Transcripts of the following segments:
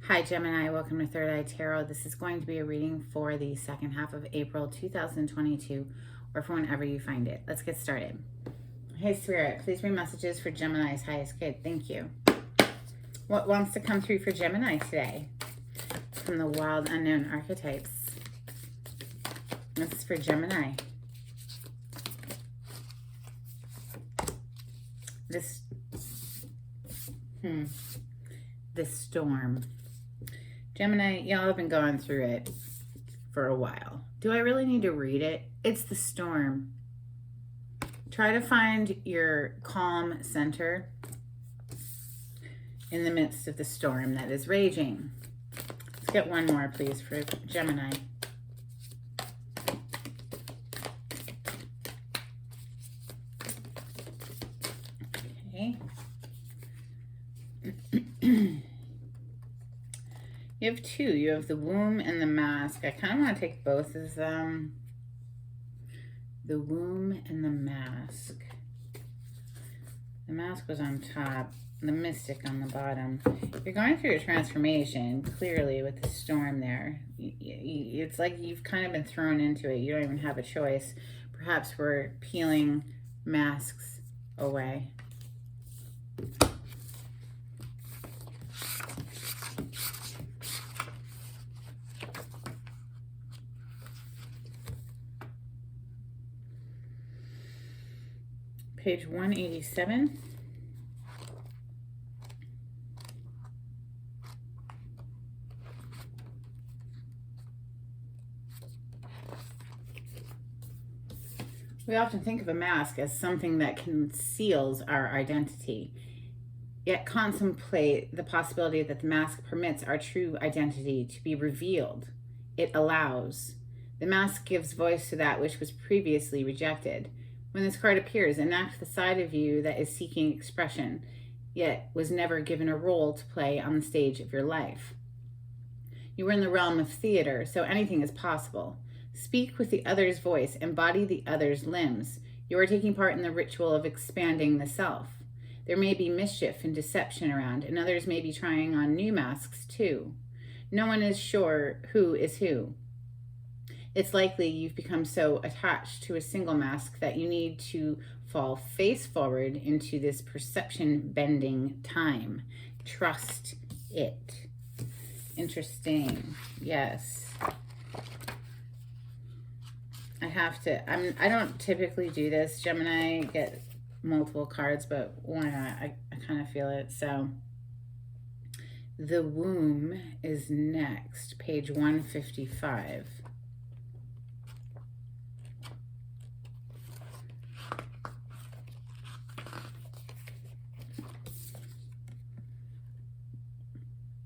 Hi Gemini, welcome to Third Eye Tarot. This is going to be a reading for the second half of April 2022 or for whenever you find it. Let's get started. Hey Spirit, please bring messages for Gemini's highest good. Thank you. What wants to come through for Gemini today? From the wild unknown archetypes. This is for Gemini. This storm. Gemini, y'all have been going through it for a while. Do I really need to read it? It's the storm. Try to find your calm center in the midst of the storm that is raging. Let's get one more, please, for Gemini. Okay. You have two. You have the womb and the mask. I kind of want to take both of them. The womb and the mask. The mask was on top, the mystic on the bottom. You're going through a transformation, clearly, with the storm there. It's like you've kind of been thrown into it. You don't even have a choice. Perhaps we're peeling masks away. Page 187. We often think of a mask as something that conceals our identity, yet contemplate the possibility that the mask permits our true identity to be revealed. It allows. The mask gives voice to that which was previously rejected. When this card appears, enact the side of you that is seeking expression, yet was never given a role to play on the stage of your life. You are in the realm of theater, so anything is possible. Speak with the other's voice, embody the other's limbs. You are taking part in the ritual of expanding the self. There may be mischief and deception around, and others may be trying on new masks too. No one is sure who is who. It's likely you've become so attached to a single mask that you need to fall face forward into this perception-bending time. Trust it. Interesting. Yes. I don't typically do this, Gemini, get multiple cards, but why not? I kind of feel it. So the womb is next, page 155.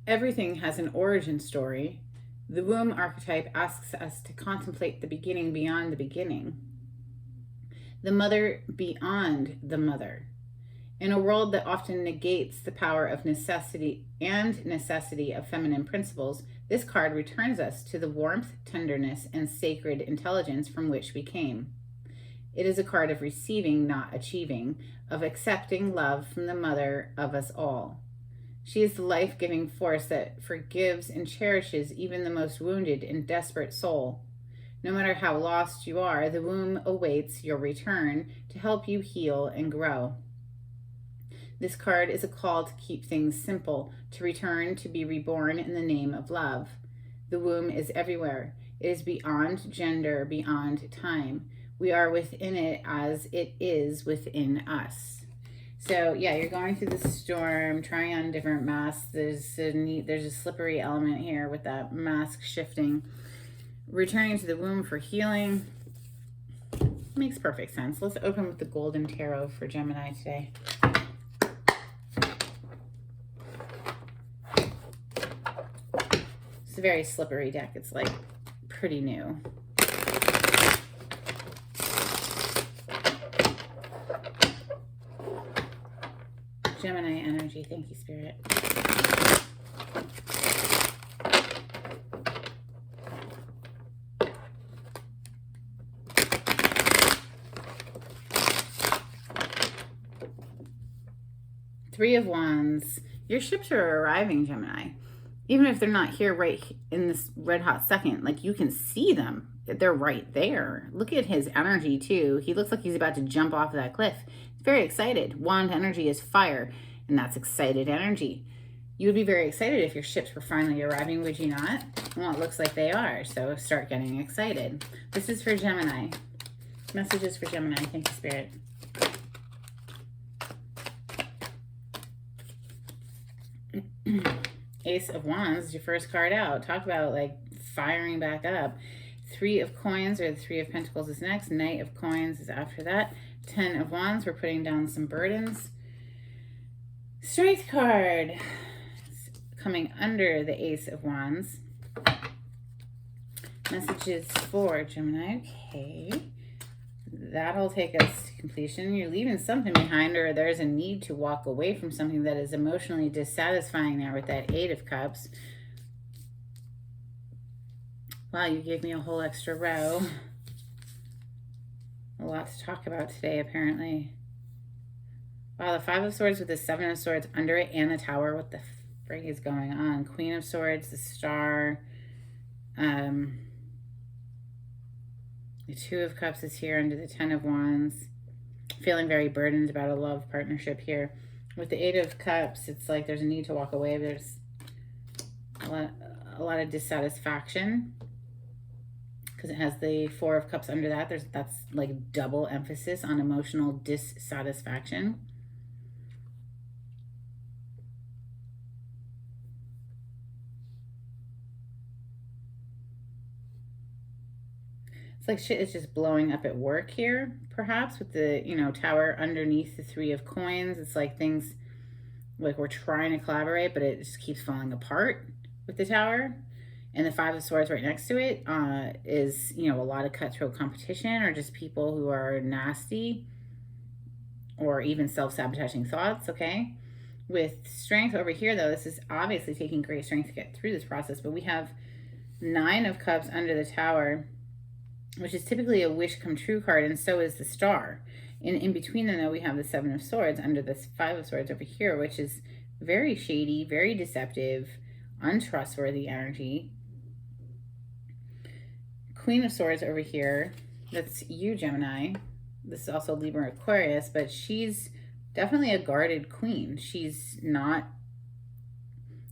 Everything has an origin story. The womb archetype asks us to contemplate the beginning beyond the beginning. The mother beyond the mother. In a world that often negates the power of necessity of feminine principles, this card returns us to the warmth, tenderness, and sacred intelligence from which we came. It is a card of receiving, not achieving, of accepting love from the mother of us all. She is the life-giving force that forgives and cherishes even the most wounded and desperate soul. No matter how lost you are, the womb awaits your return to help you heal and grow. This card is a call to keep things simple, to return to be reborn in the name of love. The womb is everywhere. It is beyond gender, beyond time. We are within it as it is within us. So yeah, you're going through the storm, trying on different masks. There's a slippery element here with that mask shifting. Returning to the womb for healing. Makes perfect sense. Let's open with the Golden Tarot for Gemini today. It's a very slippery deck. It's like pretty new. Gemini energy. Thank you, Spirit. Three of Wands. Your ships are arriving, Gemini. Even if they're not here right in this red hot second, like you can see them. They're right there. Look at his energy too. He looks like he's about to jump off of that cliff. He's very excited. Wand energy is fire, and that's excited energy. You would be very excited if your ships were finally arriving, would you not? Well, it looks like they are, so start getting excited. This is for Gemini. Messages for Gemini. Thank you, Spirit. Ace of Wands is your first card out. Talk about like firing back up. 3 of Coins or the 3 of Pentacles is next. Knight of Coins is after that. 10 of Wands, we're putting down some burdens. Strength card coming under the Ace of Wands. Messages for Gemini. Okay. That'll take us to completion. You're leaving something behind, or there's a need to walk away from something that is emotionally dissatisfying now with that 8 of Cups. Wow, you gave me a whole extra row. A lot to talk about today, apparently. Wow, the 5 of Swords with the 7 of Swords under it and the Tower. What the frig is going on? Queen of Swords, the Star. The 2 of Cups is here under the 10 of Wands. Feeling very burdened about a love partnership here. With the 8 of Cups, it's like there's a need to walk away. There's a lot of dissatisfaction because it has the 4 of Cups under that. That's like double emphasis on emotional dissatisfaction. It's like shit is just blowing up at work here, perhaps, with the, Tower underneath the 3 of Coins. It's like things, like we're trying to collaborate, but it just keeps falling apart with the Tower. And the 5 of Swords right next to it is, a lot of cutthroat competition or just people who are nasty or even self-sabotaging thoughts, okay? With strength over here, though, this is obviously taking great strength to get through this process, but we have 9 of Cups under the Tower, which is typically a wish come true card, and so is the Star. In between them, though, we have the 7 of Swords under this 5 of Swords over here, which is very shady, very deceptive, untrustworthy energy. Queen of Swords over here, that's you, Gemini. This is also Libra Aquarius, but she's definitely a guarded queen. She's not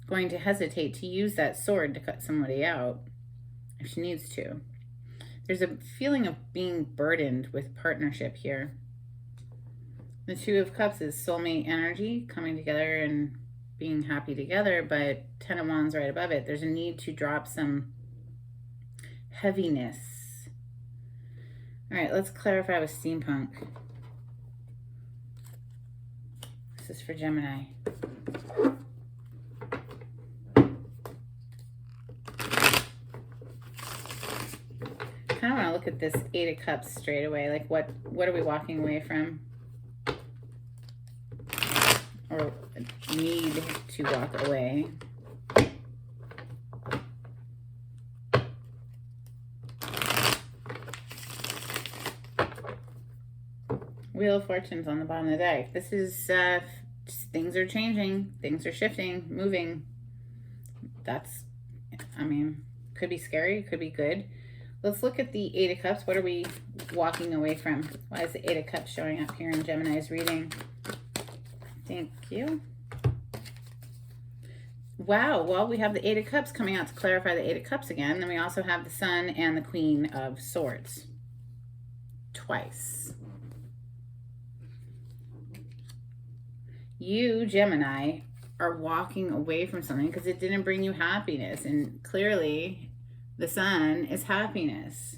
going to hesitate to use that sword to cut somebody out if she needs to. There's a feeling of being burdened with partnership here. The 2 of Cups is soulmate energy, coming together and being happy together, but 10 of Wands right above it. There's a need to drop some heaviness. All right, let's clarify with steampunk. This is for Gemini. I kind of want to look at this 8 of Cups straight away. Like, what are we walking away from? Or need to walk away? Wheel of Fortune's on the bottom of the deck. This is, things are changing. Things are shifting, moving. That's, could be scary, could be good. Let's look at the 8 of Cups. What are we walking away from? Why is the 8 of Cups showing up here in Gemini's reading? Thank you. Wow, well, we have the 8 of Cups coming out to clarify the 8 of Cups again. Then we also have the Sun and the Queen of Swords. Twice. You, Gemini, are walking away from something because it didn't bring you happiness. And clearly, the Sun is happiness.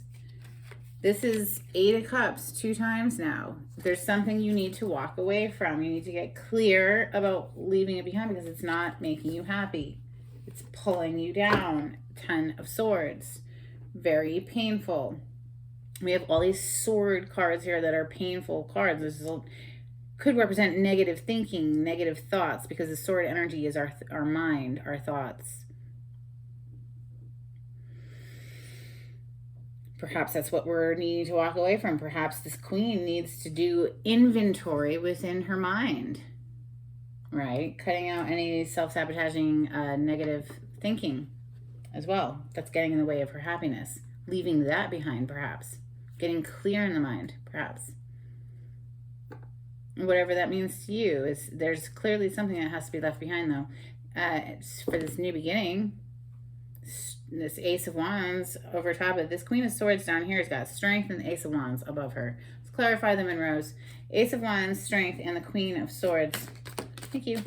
This is 8 of Cups 2 times now. There's something you need to walk away from. You need to get clear about leaving it behind because it's not making you happy. It's pulling you down. 10 of Swords. Very painful. We have all these sword cards here that are painful cards. This could represent negative thinking, negative thoughts, because the sword energy is our mind, our thoughts. Perhaps that's what we're needing to walk away from. Perhaps this queen needs to do inventory within her mind, right? Cutting out any self-sabotaging negative thinking as well. That's getting in the way of her happiness. Leaving that behind, perhaps. Getting clear in the mind, perhaps. Whatever that means to you, is there's clearly something that has to be left behind, though. For this new beginning, this Ace of Wands over top of this Queen of Swords down here has got strength and the Ace of Wands above her. Let's clarify them in rows. Ace of Wands, strength, and the Queen of Swords. Thank you.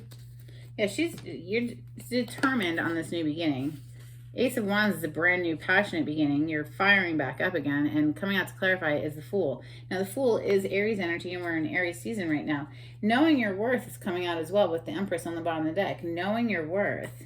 Yeah, you're determined on this new beginning. Ace of Wands is a brand new, passionate beginning. You're firing back up again, and coming out to clarify is the Fool. Now, the Fool is Aries energy, and we're in Aries season right now. Knowing your worth is coming out as well with the Empress on the bottom of the deck. Knowing your worth.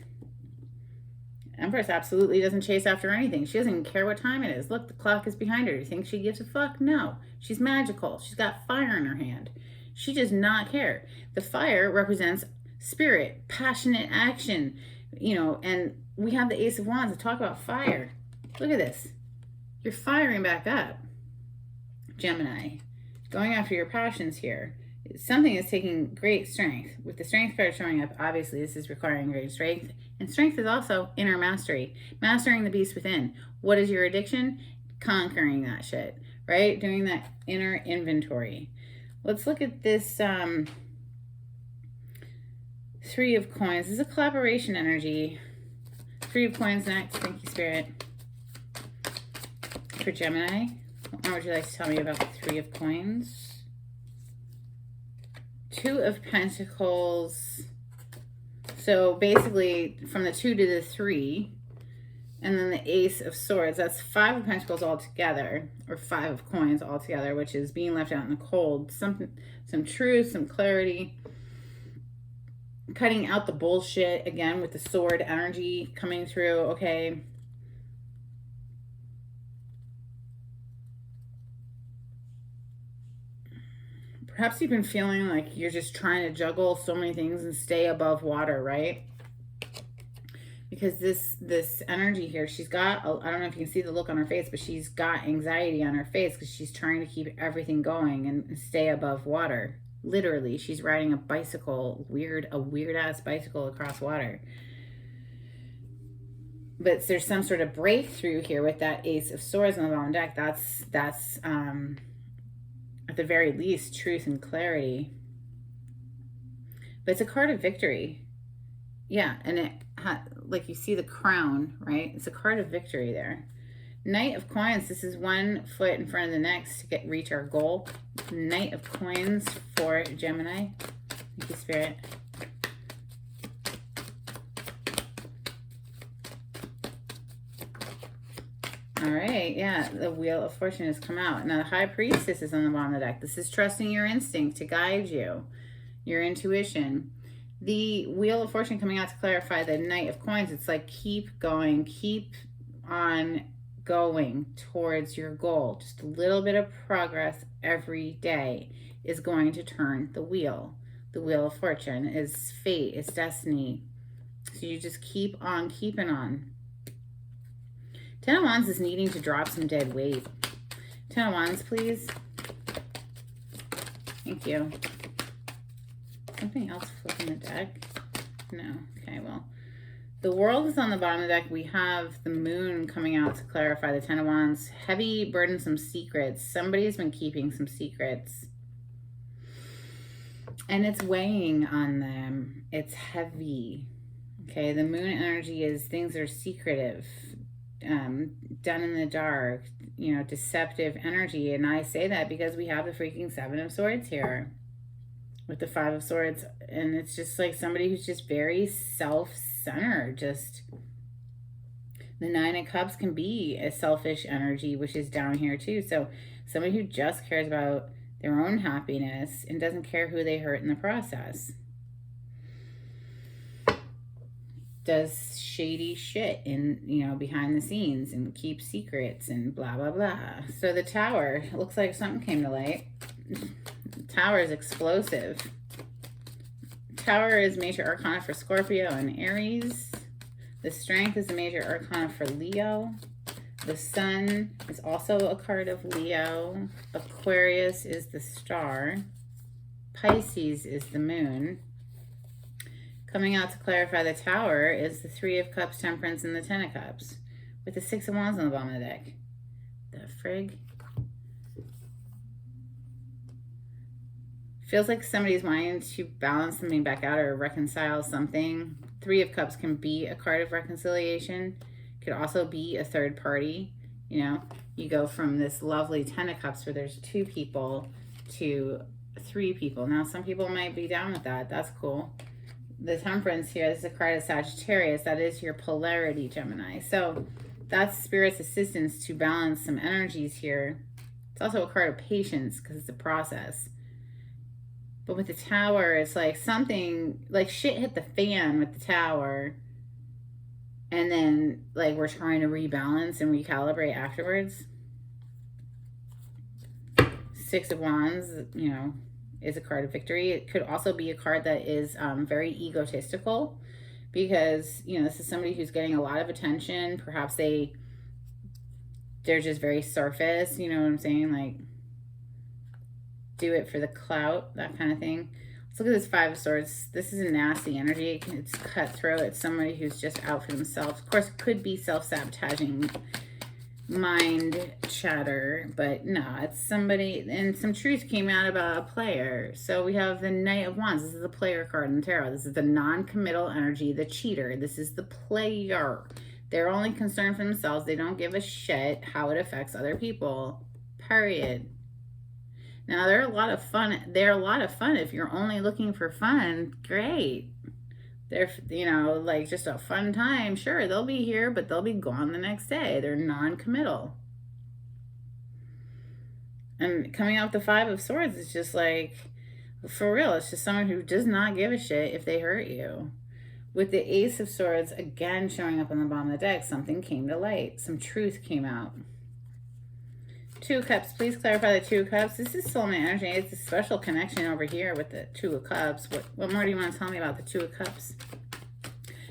Empress absolutely doesn't chase after anything. She doesn't even care what time it is. Look, the clock is behind her. Do you think she gives a fuck? No. She's magical. She's got fire in her hand. She does not care. The fire represents spirit, passionate action, and we have the Ace of Wands to talk about fire. Look at this. You're firing back up, Gemini. Going after your passions here. Something is taking great strength. With the strength card showing up, obviously this is requiring great strength. And strength is also inner mastery. Mastering the beast within. What is your addiction? Conquering that shit, right? Doing that inner inventory. Let's look at this Three of Coins. This is a collaboration energy. Three of Coins next. Thank you, Spirit. For Gemini, what would you like to tell me about the Three of Coins? Two of Pentacles. So basically, from the 2 to the 3, and then the Ace of Swords. That's 5 of Pentacles all together, or 5 of Coins all together, which is being left out in the cold. Some truth, some clarity. Cutting out the bullshit, again, with the sword energy coming through, okay? Perhaps you've been feeling like you're just trying to juggle so many things and stay above water, right? Because this energy here, she's got, I don't know if you can see the look on her face, but she's got anxiety on her face because she's trying to keep everything going and stay above water. Literally, she's riding a bicycle, a weird-ass bicycle across water. But there's some sort of breakthrough here with that Ace of Swords on the bottom deck. That's at the very least, truth and clarity. But it's a card of victory. Yeah, and like you see the crown, right? It's a card of victory there. Knight of Coins, this is one foot in front of the next to reach our goal. Knight of Coins for Gemini. Thank you, Spirit. All right, yeah, the Wheel of Fortune has come out. Now, the High Priestess is on the bottom of the deck. This is trusting your instinct to guide you, your intuition. The Wheel of Fortune coming out to clarify the Knight of Coins. It's like keep going, keep on going towards your goal. Just a little bit of progress every day is going to turn the wheel. The Wheel of Fortune is fate, it's destiny. So you just keep on keeping on. 10 of Wands is needing to drop some dead weight. 10 of Wands, please. Thank you. Something else flipping the deck? No. Okay, well. The World is on the bottom of the deck. We have the Moon coming out to clarify the 10 of Wands. Heavy, burdensome secrets. Somebody's been keeping some secrets. And it's weighing on them. It's heavy. Okay, the Moon energy is things are secretive. Done in the dark, deceptive energy. And I say that because we have the freaking 7 of Swords here with the 5 of Swords. And it's just like somebody who's just very self-centered. Just the 9 of Cups can be a selfish energy, which is down here too. So somebody who just cares about their own happiness and doesn't care who they hurt in the process. Does shady shit in, behind the scenes and keeps secrets and blah, blah, blah. So the Tower, it looks like something came to light. The Tower is explosive. Tower is major arcana for Scorpio and Aries. The Strength is a major arcana for Leo. The Sun is also a card of Leo. Aquarius is the Star. Pisces is the Moon. Coming out to clarify the Tower is the Three of Cups, Temperance, and the Ten of Cups, with the Six of Wands on the bottom of the deck. The frig? Feels like somebody's wanting to balance something back out or reconcile something. Three of Cups can be a card of reconciliation. Could also be a third party. You know, you go from this lovely Ten of Cups where there's two people to three people. Now, some people might be down with that. That's cool. The Temperance here, this is a card of Sagittarius. That is your polarity, Gemini. So that's Spirit's assistance to balance some energies here. It's also a card of patience because it's a process. But with the Tower, it's like something, like shit hit the fan with the Tower. And then, like, we're trying to rebalance and recalibrate afterwards. Six of Wands, you know, is a card of victory. It could also be a card that is very egotistical because, you know, this is somebody who's getting a lot of attention. Perhaps they're just very surface, you know what I'm saying? Like, do it for the clout, that kind of thing. Let's look at this Five of Swords. This is a nasty energy. It's cutthroat. It's somebody who's just out for themselves. Of course, it could be self-sabotaging mind chatter, but no, it's somebody, and some truth came out about a player. So we have the Knight of Wands. This is the player card in the tarot. This is the non-committal energy, the cheater. This is the player. They're only concerned for themselves. They don't give a shit how it affects other people, period. Now, they're a lot of fun. They're a lot of fun. If you're only looking for fun, great. They're, you know, like just a fun time. Sure, they'll be here, but they'll be gone the next day. They're non-committal. And coming out with the Five of Swords is just like, for real, it's just someone who does not give a shit if they hurt you. With the Ace of Swords, again, showing up on the bottom of the deck, something came to light. Some truth came out. Two of Cups. Please clarify the Two of Cups. This is soulmate energy. It's a special connection over here with the Two of Cups. What more do you want to tell me about the Two of Cups?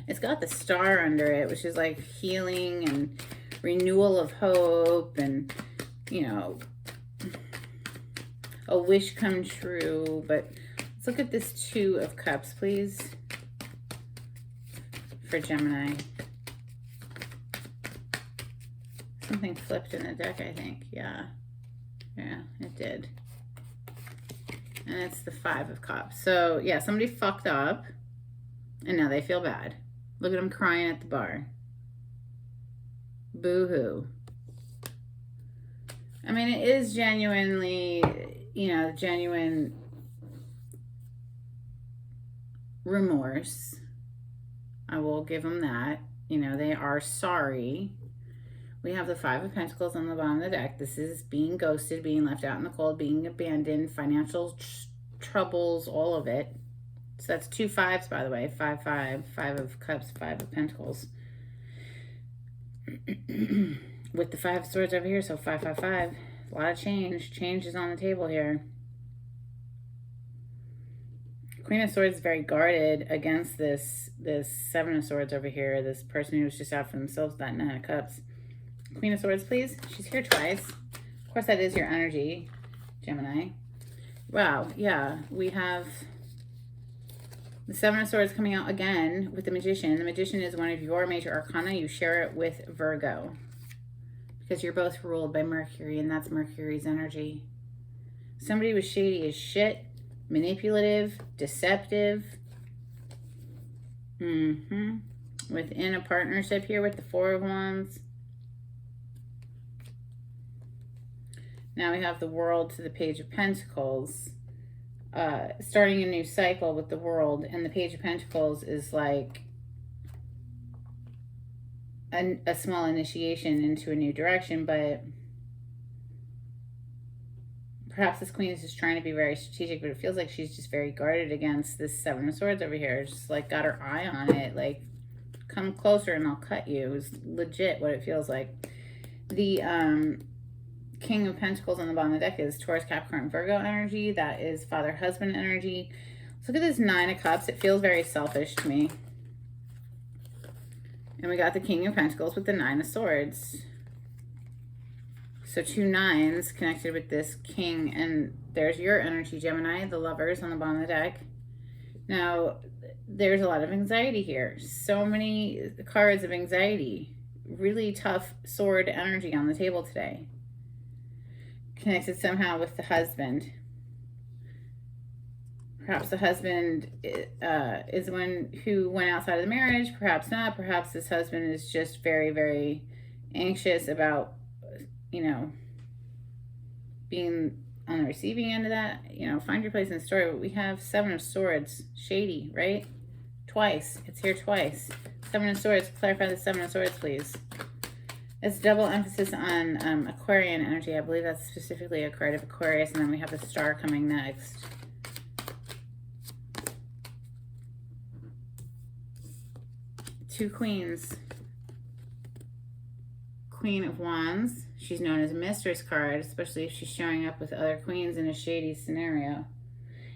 It's got the star under it, which is like healing and renewal of hope and, you know, a wish come true. But let's look at this Two of Cups, please, for Gemini. Something flipped in the deck, I think. Yeah, it did. And it's the Five of Cups. So, yeah, somebody fucked up, and now they feel bad. Look at them crying at the bar. Boo-hoo. I mean, it is genuinely, you know, genuine remorse. I will give them that. You know, they are sorry. We have the Five of Pentacles on the bottom of the deck. This is being ghosted, being left out in the cold, being abandoned, financial troubles, all of it. So that's two fives, by the way. 5, 5, Five of Cups, Five of Pentacles. With the Five of Swords over here, so 5, 5, 5. A lot of change. Change is on the table here. Queen of Swords is very guarded against this Seven of Swords over here. This person who was just out for themselves, that Nine of Cups. Queen of Swords, please. She's here twice. Of course, that is your energy, Gemini. Wow, yeah. We have the Seven of Swords coming out again with the Magician. The Magician is one of your major arcana. You share it with Virgo because you're both ruled by Mercury, and that's Mercury's energy. Somebody was shady as shit, manipulative, deceptive. Within a partnership here with the Four of Wands. Now we have the World to the Page of Pentacles. Starting a new cycle with the World, and the Page of Pentacles is like a small initiation into a new direction, but perhaps this Queen is just trying to be very strategic, but it feels like she's just very guarded against this Seven of Swords over here. Just like got her eye on it, like, come closer and I'll cut you. It's legit what it feels like. The King of Pentacles on the bottom of the deck is Taurus, Capricorn, Virgo energy. That is father-husband energy. Let's look at this Nine of Cups. It feels very selfish to me. And we got the King of Pentacles with the Nine of Swords. So two nines connected with this King. And there's your energy, Gemini, the Lovers on the bottom of the deck. Now, there's a lot of anxiety here. So many cards of anxiety. Really tough sword energy on the table today. Connected somehow with the husband. Perhaps the husband is one who went outside of the marriage. Perhaps not. Perhaps this husband is just very, very anxious about, you know, being on the receiving end of that. You know, find your place in the story. But we have Seven of Swords. Shady, right? Twice. It's here twice. Seven of Swords. Clarify the Seven of Swords, please. It's double emphasis on Aquarian energy. I believe that's specifically a card of Aquarius. And then we have the Star coming next. Two Queens. Queen of Wands. She's known as a mistress card, especially if she's showing up with other queens in a shady scenario.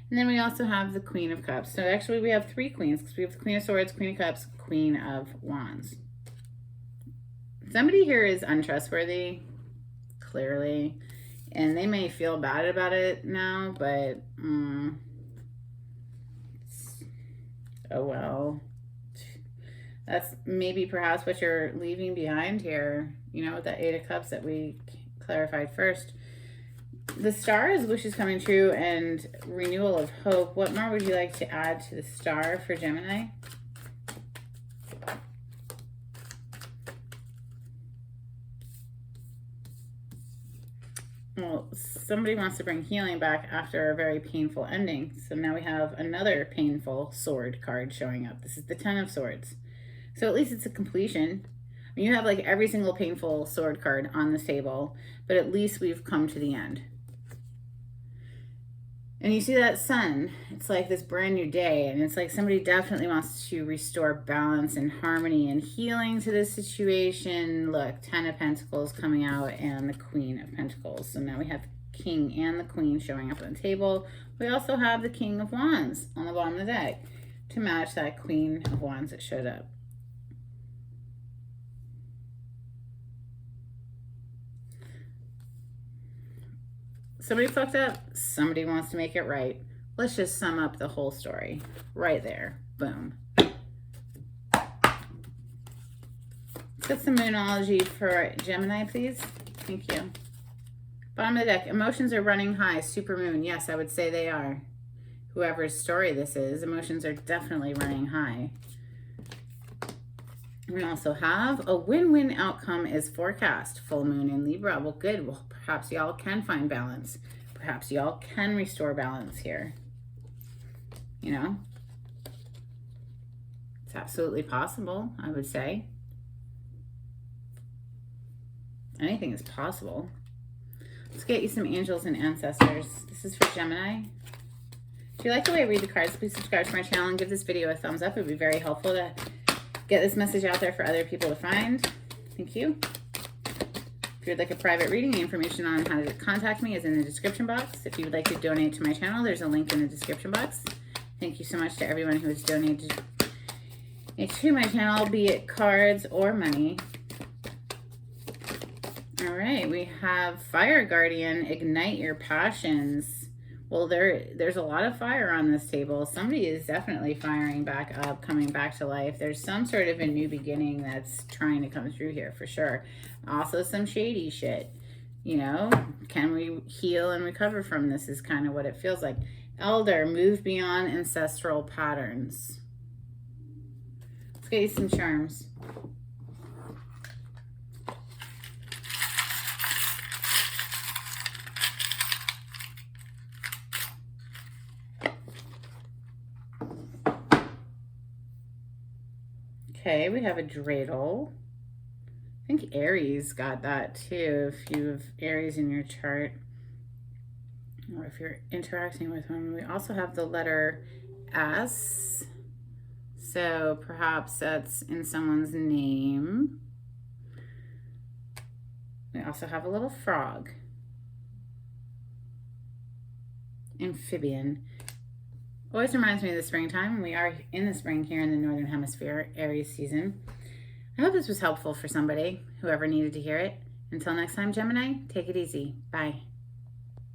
And then we also have the Queen of Cups. So actually we have three queens because we have the Queen of Swords, Queen of Cups, Queen of Wands. Somebody here is untrustworthy, clearly. And they may feel bad about it now, but oh well. That's maybe perhaps what you're leaving behind here, you know, with that Eight of Cups that we clarified first. The Star is wishes coming true and renewal of hope. What more would you like to add to the Star for Gemini? Well, somebody wants to bring healing back after a very painful ending. So now we have another painful sword card showing up. This is the Ten of Swords. So at least it's a completion. I mean, you have like every single painful sword card on this table, but at least we've come to the end. And you see that sun, it's like this brand new day, and it's like somebody definitely wants to restore balance and harmony and healing to this situation. Look, Ten of Pentacles coming out and the Queen of Pentacles. So now we have the King and the Queen showing up on the table. We also have the King of Wands on the bottom of the deck to match that Queen of Wands that showed up. Somebody fucked up, somebody wants to make it right. Let's just sum up the whole story right there. Boom. Let's get some Moonology for Gemini, please. Thank you. Bottom of the deck, emotions are running high. Super moon, yes, I would say they are. Whoever's story this is, emotions are definitely running high. We also have a win-win outcome is forecast. Full moon in Libra. Well, good. Well, perhaps y'all can find balance. Perhaps y'all can restore balance here. You know? It's absolutely possible, I would say. Anything is possible. Let's get you some angels and ancestors. This is for Gemini. If you like the way I read the cards, please subscribe to my channel and give this video a thumbs up. It would be very helpful to get this message out there for other people to find. Thank you. If you'd like a private reading, the information on how to contact me is in the description box. If you would like to donate to my channel, there's a link in the description box. Thank you so much to everyone who has donated to my channel, be it cards or money. All right, we have Fire Guardian, ignite your passions. Well, there's a lot of fire on this table. Somebody is definitely firing back up, coming back to life. There's some sort of a new beginning that's trying to come through here for sure. Also some shady shit. You know, can we heal and recover from this is kind of what it feels like. Elder, move beyond ancestral patterns. Let's get you some charms. Okay, we have a dreidel. I think Aries got that too, if you have Aries in your chart. Or if you're interacting with one. We also have the letter S. So perhaps that's in someone's name. We also have a little frog. Amphibian. Always reminds me of the springtime. We are in the spring here in the Northern Hemisphere, Aries season. I hope this was helpful for somebody, whoever needed to hear it. Until next time, Gemini, take it easy. Bye.